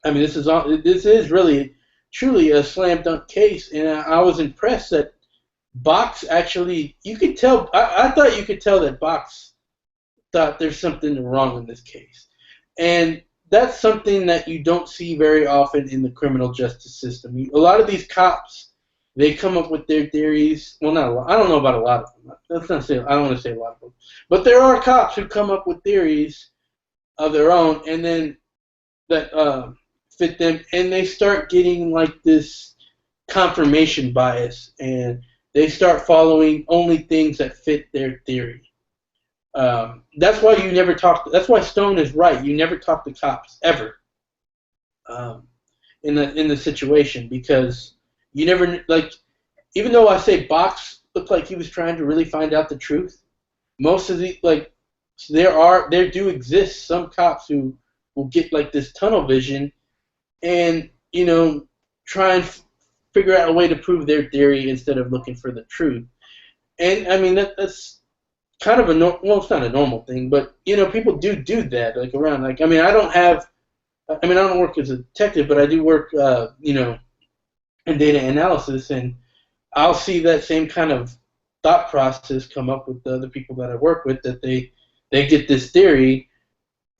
This is really, truly a slam dunk case, and I was impressed that Box actually. You could tell. I thought you could tell that Box thought there's something wrong in this case, and that's something that you don't see very often in the criminal justice system. A lot of these cops, they come up with their theories. Well, not a lot. I don't know about a lot of them. Let's not say. I don't want to say a lot of them, but there are cops who come up with theories of their own, and then that fit them, and they start getting like this confirmation bias, and they start following only things that fit their theory. That's why you never talk. That's why Stone is right. You never talk to cops ever. in the situation, because you never like. Even though I say Box looked like he was trying to really find out the truth, most of the like there do exist some cops who will get like this tunnel vision and try and figure out a way to prove their theory instead of looking for the truth. And I mean that's kind of well, it's not a normal thing, but people do that like around. Like I mean I don't work as a detective, but I do work in data analysis, and I'll see that same kind of thought process come up with the other people that I work with, that they get this theory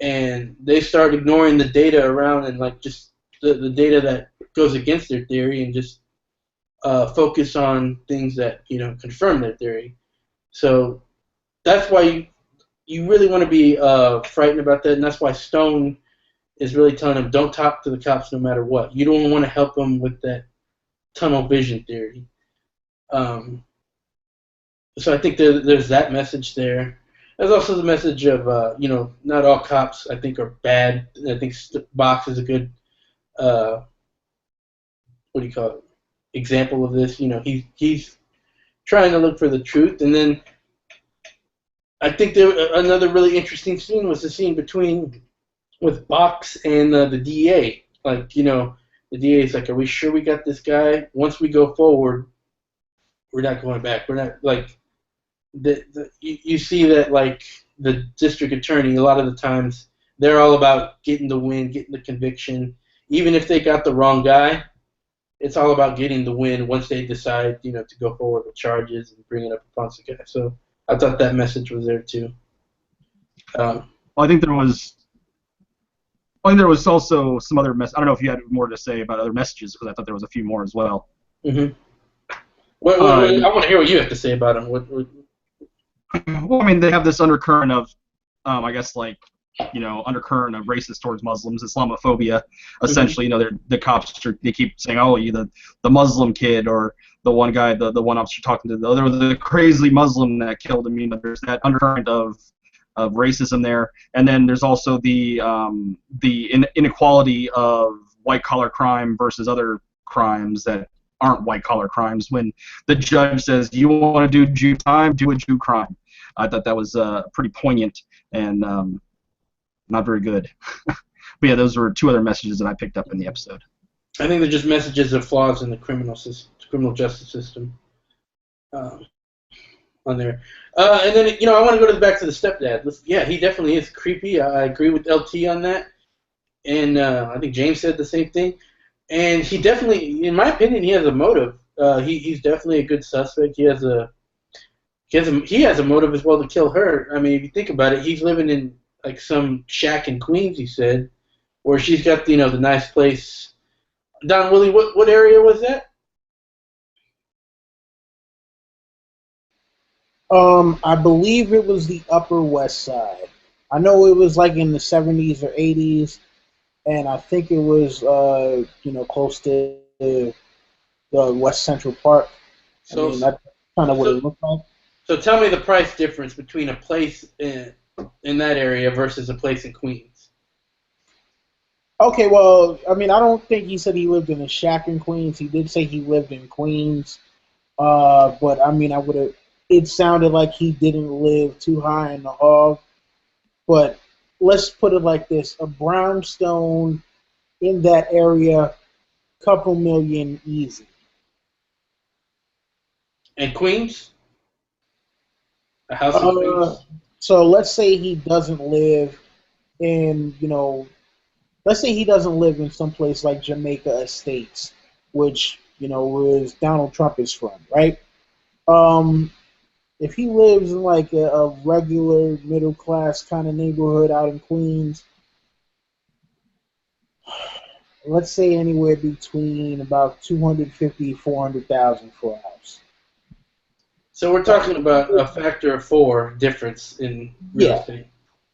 and they start ignoring the data around, and like just the data that goes against their theory, and just focus on things that confirm their theory. So that's why you really want to be frightened about that, and that's why Stone is really telling them, don't talk to the cops no matter what. You don't want to help them with that tunnel vision theory. So I think there's that message there. There's also the message of not all cops I think are bad. I think Box is a good what do you call it, example of this. He's trying to look for the truth, and then I think another really interesting scene was the scene with Box and the DA. Like the DA is like, are we sure we got this guy? Once we go forward, we're not going back. We're not like you see that like the district attorney, a lot of the times they're all about getting the win, getting the conviction. Even if they got the wrong guy, it's all about getting the win once they decide to go forward with charges and bring it up against the guy. So I thought that message was there too. Well, I think there was also some other I don't know if you had more to say about other messages, because I thought there was a few more as well. Mm-hmm. I want to hear what you have to say about them. Well, I mean, they have this undercurrent of, I guess, like, undercurrent of racist towards Muslims, Islamophobia. Essentially, the cops they keep saying, "Oh, you the Muslim kid," or the one guy, the one officer talking to the other, the crazy Muslim that killed him. There's that undercurrent of racism there, and then there's also the inequality of white collar crime versus other crimes that aren't white collar crimes. When the judge says, you want to do Jew time, do a Jew crime. I thought that was pretty poignant and not very good. But yeah, those were two other messages that I picked up in the episode. I think they're just messages of flaws in the criminal justice system on there. And then I want to go back to the stepdad. Yeah, he definitely is creepy. I agree with LT on that, and I think James said the same thing. And he definitely, in my opinion, he has a motive. He's definitely a good suspect. He has a motive as well to kill her. I mean, if you think about it, he's living in like some shack in Queens, he said, where she's got the nice place. Don Willie, what area was that? I believe it was the Upper West Side. I know it was like in the 70s or 80s. And I think it was, close to the West Central Park. So that's kind of what it looked like. So tell me the price difference between a place in that area versus a place in Queens. Okay, well, I mean, I don't think he said he lived in a shack in Queens. He did say he lived in Queens. But, I mean, it sounded like he didn't live too high in the hog. But let's put it like this: a brownstone in that area, couple million easy. And Queens? A house in Queens? So let's say he doesn't live in, let's say he doesn't live in some place like Jamaica Estates, which, where Donald Trump is from, right? If he lives in like a regular middle class kind of neighborhood out in Queens, let's say anywhere between about $250,000 $400,000 for a house. So we're talking about a factor of 4 difference in real estate.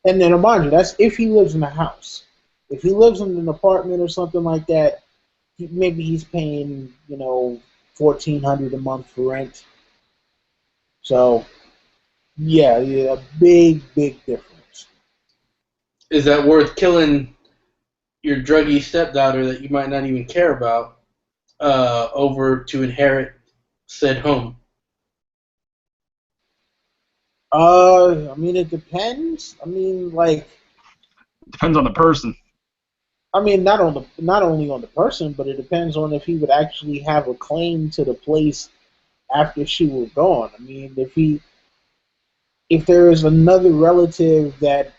And then mind you, that's if he lives in a house. If he lives in an apartment or something like that, maybe he's paying $1,400 a month for rent. So, yeah, a big difference. Is that worth killing, your druggy stepdaughter that you might not even care about over to inherit said home? I mean, it depends. I mean, like, Depends on the person. I mean, not only on the person, but it depends on if he would actually have a claim to the place after she was gone. I mean, if there is another relative that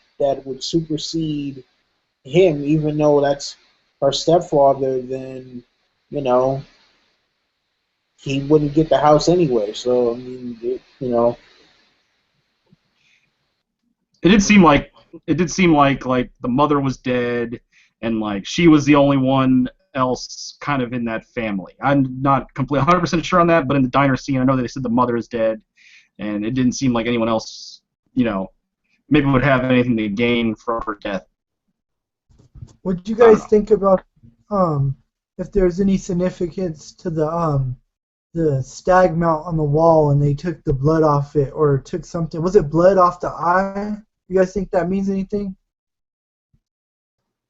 would supersede him, even though that's her stepfather, then you know he wouldn't get the house anyway. So I mean, It did seem like the mother was dead, and like she was the only one else kind of in that family. I'm not completely 100% sure on that, but in the diner scene, I know that they said the mother is dead, and it didn't seem like anyone else, maybe would have anything to gain from her death. What do you guys think about if there's any significance to the stag mount on the wall and they took the blood off it or took something? Was it blood off the eye? You guys think that means anything?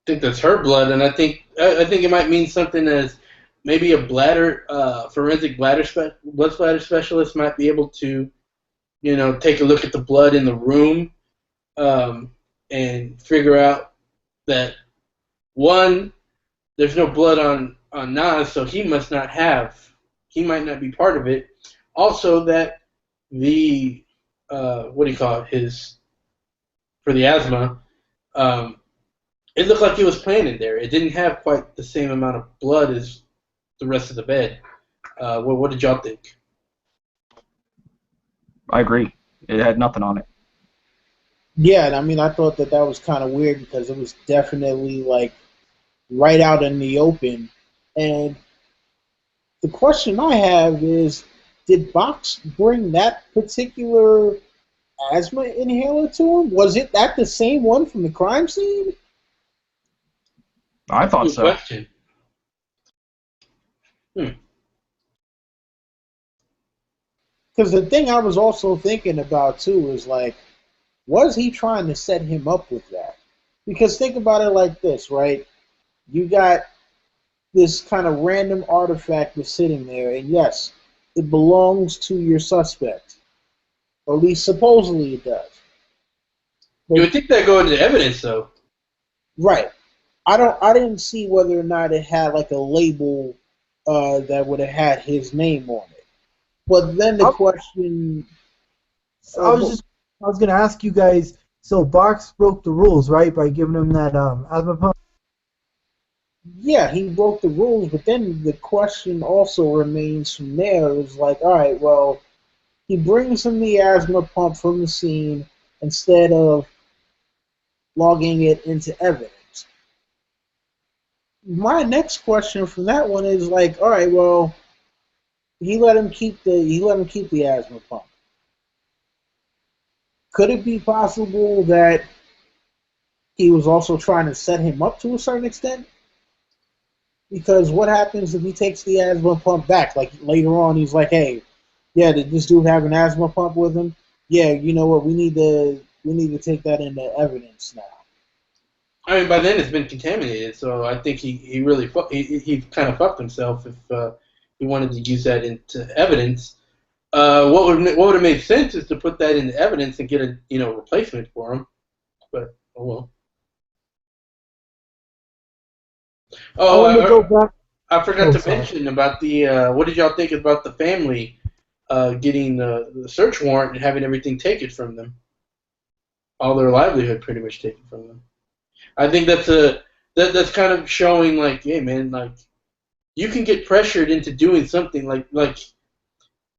I think that's her blood, and I think it might mean something as maybe a forensic blood splatter specialist might be able to, take a look at the blood in the room, and figure out that one, there's no blood on Nas, so he might not be part of it. Also, that the what do you call it? For the asthma. It looked like it was planted there. It didn't have quite the same amount of blood as the rest of the bed. What did y'all think? I agree. It had nothing on it. yeah. And I mean, I thought that was kind of weird because it was definitely like right out in the open. And the question I have is, did Box bring that particular asthma inhaler to him? Was it that the same one from the crime scene? I thought Good so. question. Because the thing I was also thinking about too is like, was he trying to set him up with that? Because think about it like this, right? You got this kind of random artifact that's sitting there, and yes, it belongs to your suspect. Or at least supposedly it does. You would think that go into evidence, though. Right. I didn't see whether or not it had like a label that would have had his name on it. But then the question, I was gonna ask you guys. So Box broke the rules, right, by giving him that asthma pump. yeah, he broke the rules. But then the question also remains from there is like, all right, well, he brings him the asthma pump from the scene instead of logging it into evidence. My next question from that one is like, all right, well, he let him keep the asthma pump. Could it be possible that he was also trying to set him up to a certain extent? Because what happens if he takes the asthma pump back? Like later on, he's like, "Hey, yeah, did this dude have an asthma pump with him? Yeah, you know what? We need to take that into evidence now." I mean, by then it's been contaminated, so I think he really he kind of fucked himself if he wanted to use that into evidence. What would have made sense is to put that into evidence and get a replacement for him. But oh well. Oh, I forgot to mention about the. What did y'all think about the family getting the search warrant and having everything taken from them? All their livelihood pretty much taken from them. I think that's kind of showing like, hey man, like you can get pressured into doing something like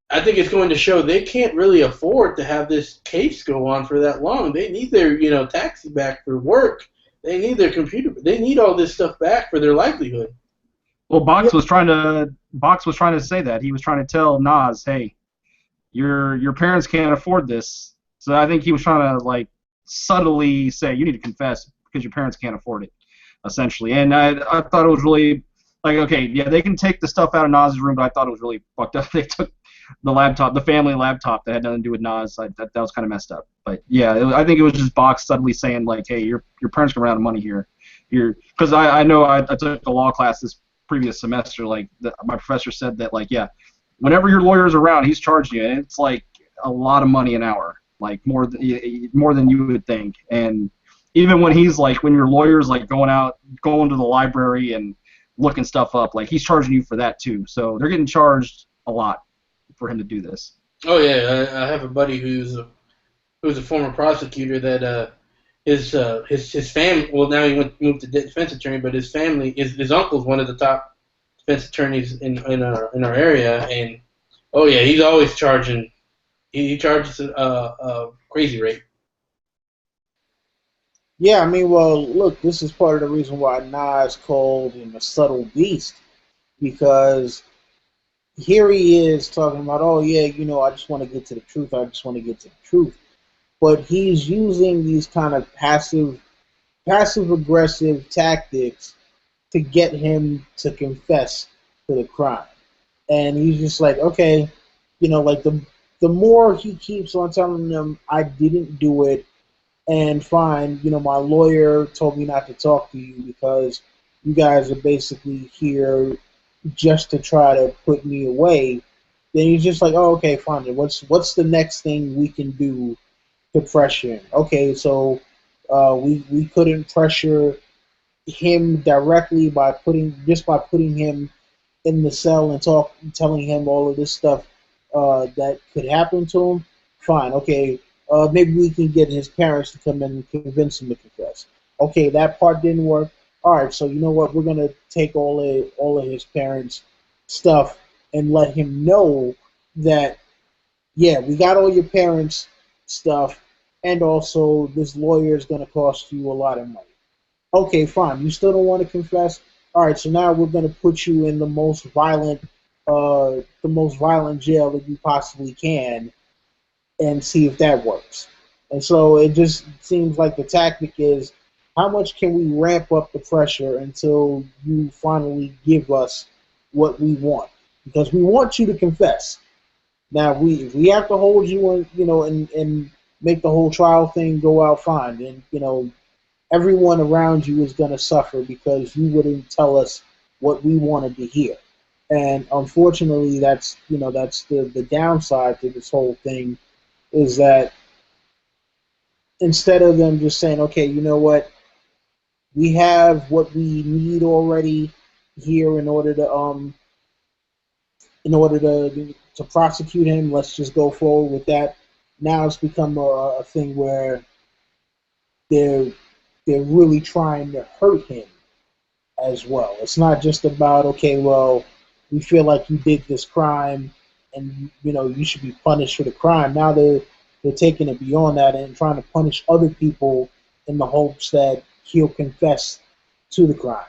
I think it's going to show they can't really afford to have this case go on for that long. They need their taxi back for work. They need their computer. They need all this stuff back for their livelihood. Well, Box was trying to say that. He was trying to tell Nas, hey, your parents can't afford this. So I think he was trying to like subtly say you need to confess because your parents can't afford it, essentially. And I thought it was really like, okay, yeah, they can take the stuff out of Nas's room, but I thought it was really fucked up. They took the family laptop that had nothing to do with Nas. That was kind of messed up. But yeah, I think it was just Box suddenly saying like, hey, your parents can run out of money here, because I know I took a law class this previous semester. Like my professor said that like yeah, whenever your lawyer's around, he's charging you, and it's like a lot of money an hour, like more than you would think. And even when your lawyer's like going to the library and looking stuff up, like he's charging you for that too. So they're getting charged a lot for him to do this. Oh yeah, I have a buddy who's a former prosecutor that his family. Well, now he moved to defense attorney, but his family, his uncle's one of the top defense attorneys in our area, and oh yeah, he's always charging. He charges a crazy rate. Yeah, I mean, well, look, this is part of the reason why Nas called him a subtle beast, because here he is talking about, oh yeah, I just want to get to the truth. I just want to get to the truth. But he's using these kind of passive aggressive tactics to get him to confess to the crime. And he's just like, okay, like the more he keeps on telling them I didn't do it, and fine, my lawyer told me not to talk to you because you guys are basically here just to try to put me away, then he's just like, oh, okay, fine. What's the next thing we can do to pressure him? Okay, so we couldn't pressure him directly by putting him in the cell and telling him all of this stuff that could happen to him. Fine, okay. Maybe we can get his parents to come in and convince him to confess. Okay, that part didn't work. All right, so you know what? We're gonna take all of his parents' stuff and let him know that, yeah, we got all your parents' stuff, and also this lawyer is gonna cost you a lot of money. Okay, fine. You still don't want to confess. All right, so now we're gonna put you in the most violent jail that you possibly can, and see if that works. And so it just seems like the tactic is, how much can we ramp up the pressure until you finally give us what we want? Because we want you to confess. Now, we have to hold you and make the whole trial thing go out fine. And, everyone around you is going to suffer because you wouldn't tell us what we wanted to hear. And unfortunately, that's the downside to this whole thing, is that instead of them just saying, okay, you know what, we have what we need already here in order to prosecute him, let's just go forward with that. Now it's become a thing where they're really trying to hurt him as well. It's not just about, okay, well, we feel like you did this crime and you should be punished for the crime. Now they're taking it beyond that and trying to punish other people in the hopes that he'll confess to the crime.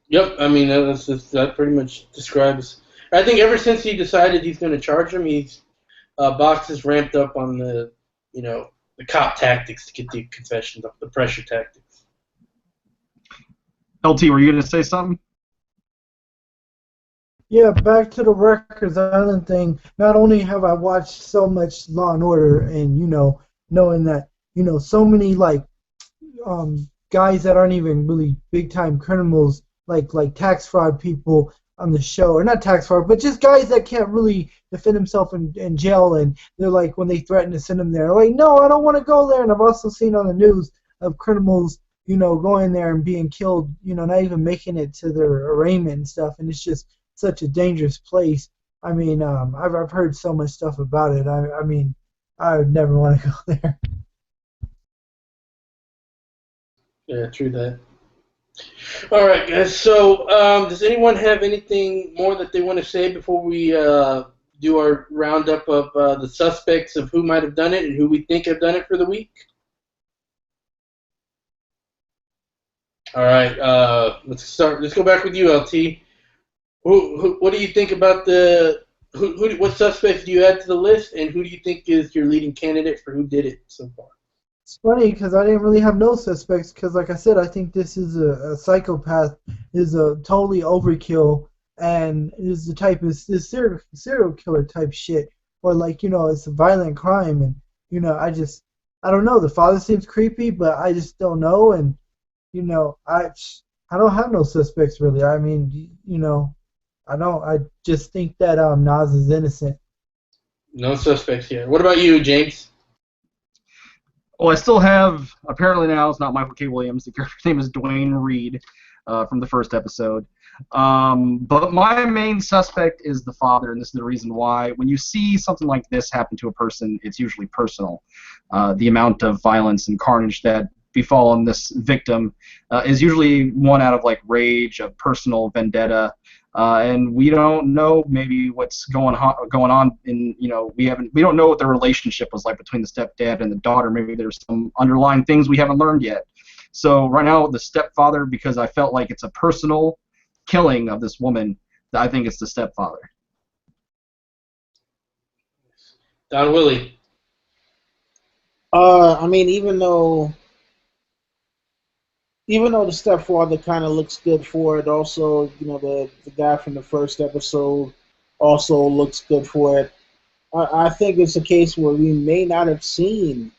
Yep, I mean that pretty much describes. I think ever since he decided he's going to charge him, he's Box has ramped up on the cop tactics to get the confessions up, the pressure tactics. LT, were you going to say something? Yeah, back to the Rikers Island thing. Not only have I watched so much Law and Order, and knowing that so many guys that aren't even really big time criminals, like tax fraud people on the show, or not tax fraud, but just guys that can't really defend themselves in jail, and they're like, when they threaten to send them there, like, no, I don't want to go there. And I've also seen on the news of criminals going there and being killed, not even making it to their arraignment and stuff, and it's just such a dangerous place. I mean, I've heard so much stuff about it. I mean, I would never want to go there. Yeah, true that. All right, guys. So, does anyone have anything more that they want to say before we do our roundup of the suspects of who might have done it and who we think have done it for the week? All right. Let's start. Let's go back with you, LT. What do you think about what suspects do you add to the list, and who do you think is your leading candidate for who did it so far? It's funny because I didn't really have no suspects because, like I said, I think this is a psychopath, is a totally overkill, and is the type of this serial killer type shit, or it's a violent crime, and I just I don't know. The father seems creepy, but I just don't know. And I don't have no suspects really. I mean, I don't. I just think that Nas is innocent. No suspects here. What about you, James? Well, I still have, apparently now it's not Michael K. Williams. The character's name is Dwayne Reed from the first episode. But my main suspect is the father, and this is the reason why. When you see something like this happen to a person, it's usually personal. The amount of violence and carnage that befallen this victim is usually one out of like rage, of personal vendetta. And we don't know maybe what's going on in we don't know what the relationship was like between the stepdad and the daughter. Maybe there's some underlying things we haven't learned yet. So right now the stepfather, because I felt like it's a personal killing of this woman, I think it's the stepfather. Don Willie. I mean, even though the stepfather kind of looks good for it, also, the guy from the first episode also looks good for it. I think it's a case where we may not have seen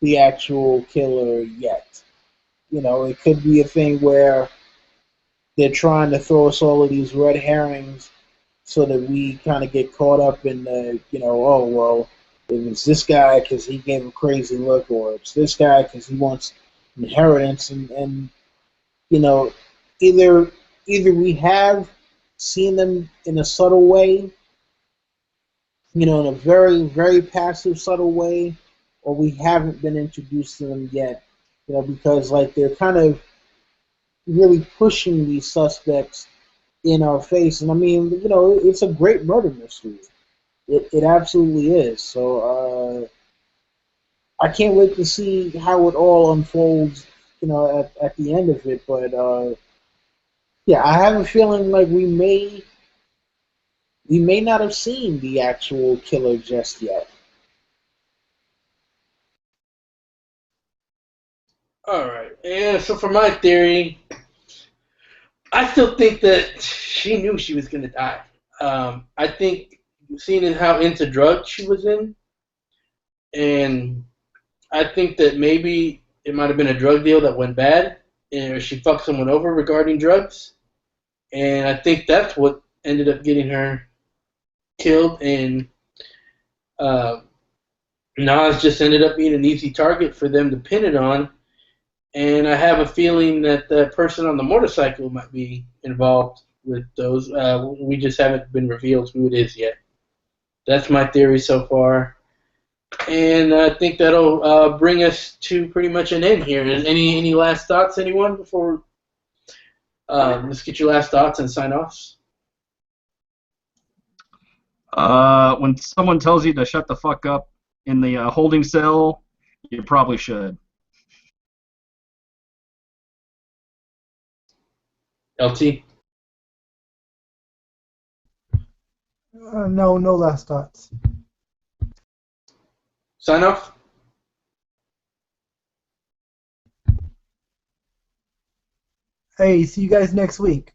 the actual killer yet. It could be a thing where they're trying to throw us all of these red herrings so that we kind of get caught up in the, oh, well, it was this guy because he gave a crazy look, or it's this guy because he wants inheritance, and either we have seen them in a subtle way, in a very, very passive, subtle way, or we haven't been introduced to them yet, because like they're kind of really pushing these suspects in our face. And I mean, it's a great murder mystery. It absolutely is. So I can't wait to see how it all unfolds, at the end of it. But yeah, I have a feeling like we may not have seen the actual killer just yet. All right. And so for my theory, I still think that she knew she was going to die. I think seeing how into drugs she was in, and I think that maybe it might have been a drug deal that went bad, and she fucked someone over regarding drugs, and I think that's what ended up getting her killed, and Nas just ended up being an easy target for them to pin it on. And I have a feeling that the person on the motorcycle might be involved with those. We just haven't been revealed who it is yet. That's my theory so far. And I think that'll bring us to pretty much an end here. Any last thoughts, anyone, before let's get your last thoughts and sign offs? When someone tells you to shut the fuck up in the holding cell, you probably should. LT? No last thoughts. Sign off? Hey, see you guys next week.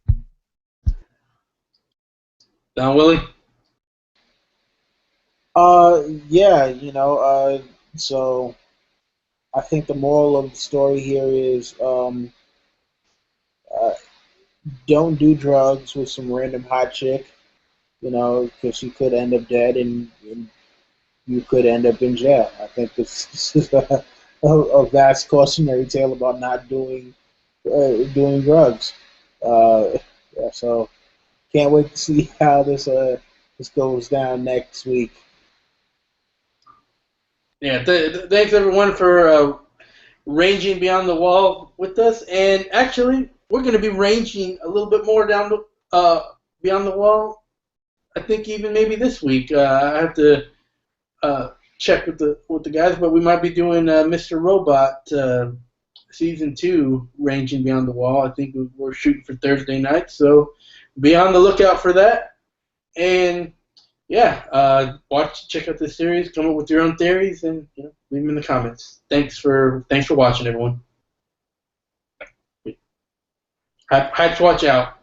Don Willie? Yeah, so I think the moral of the story here is don't do drugs with some random hot chick, because she could end up dead and you could end up in jail. I think this is a vast cautionary tale about not doing drugs. Yeah, so can't wait to see how this goes down next week. Yeah, thanks everyone for ranging beyond the wall with us. And actually, we're going to be ranging a little bit more down beyond the wall. I think even maybe this week. I have to check with the guys, but we might be doing Mr. Robot season 2, ranging beyond the wall. I think we're shooting for Thursday night, so be on the lookout for that. And yeah, check out this series, come up with your own theories, and leave them in the comments. Thanks for watching, everyone. Hypes, watch out.